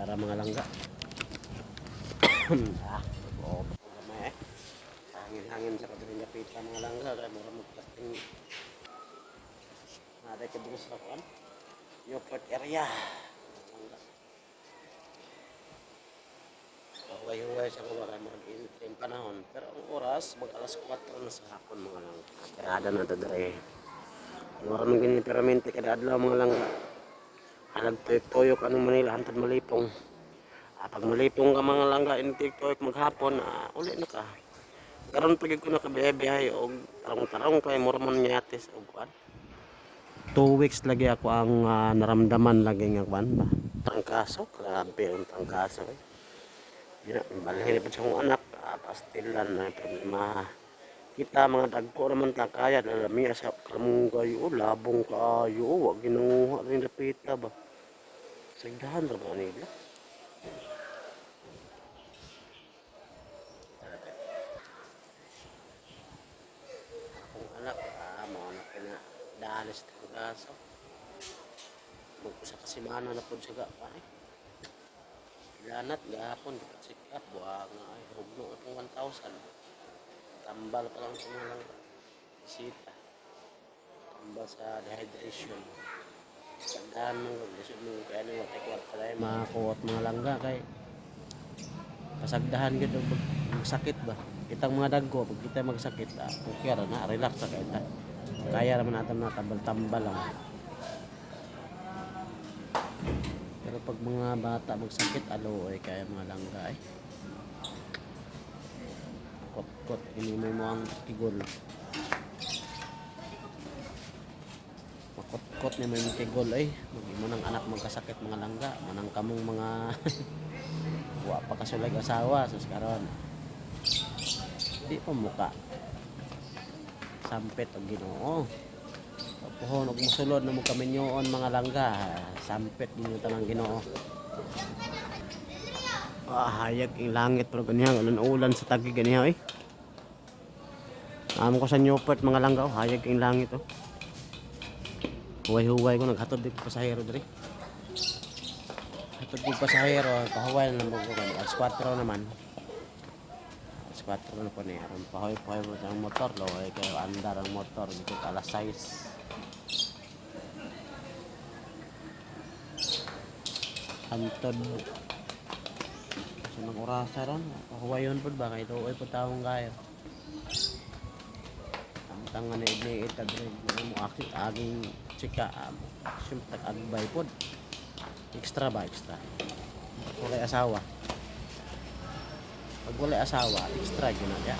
Dara mga langga. Oo, gamay eh. Hangin-hangin sa kadaling lapita mga langga. Kaya mura magplasting. Naday ka dito sa kuan. Newport area. Langga. Huway-huway sa kuwa kaya mag-init yung panahon. Pero ang oras, mag alas 4 na sa hapon mga langga. Karada na ito dere. Mura mong ganyan peramente kada adlaw mga langga. Halag tuyok-tuyok anong Manila, hantad malipong. Pag malipong ka mga langga, tuyok maghapon, uli na ka. Karon pag ko nakabiyahe o tarong-tarong kay mura man nyates o kuan. 2 weeks lagi ako ang naramdaman lagi nga kuan ba. Trangkaso, grabe ang trangkaso. Balhin pa sa akong anak, pastilan na problema. Kita mga dagko naman ta kaya dalami sa kamong gayo, labong kayo, wag ginuha rin napita ba. Sagdahan ra ba nila? Akong anak, mga anak na dalis ng kaso. Magpusa kasi mana na po siya pa eh. Lanat, gahapon, sick up, buha nga ay, hugno itong 1,000. Tambal pa lang sa mga lang bisita. Tambal sa dehydration. Sagdahan mo, gusto mo kaya nyo, takwat pa tayo makakuot mga langga kay pasagdahan yun, magsakit ba? Kitang mga dagko, pag kita magsakit, okay na, relax sa kita. Kaya naman natin na tambal-tambal lang. Pero pag mga bata magsakit, alo ay kaya mga langga eh. Kot-kot, inimay mo ang tigol. Makot-kot ni may tigol ay. Maging mo ng anak magkasakit mga langga. Manang kamong mga wa pa kasulag asawa. Sus karon. Di pa muka. Sampit ang Ginoo. Puhon og musulod na mo kaminyoon mga langga. Sampit ninyo tanang Ginoo. Hayag ang langit pero ganyan ulan sa tagi ganyan eh. Amo ko sa Newport mga langga hayag ang langit oh. Huway-huway ko naghatod dito pasahero diri. Hatod dito pasahero, pahuway na mo ko alas 4 naman. Alas 4 na po niya. Pahuway-pahuway mo ang motor lo ay kayo andar ang motor dito alas 6. Antod sa mga orasa ron, pahuwayon po ba? Kaya ito ay po taong kayo. Ang tangan na igniit at mo akit aging chika. Siyempre agbay po. Extra ba? Extra. Pag wala asawa. Pag wala asawa, extra yun na.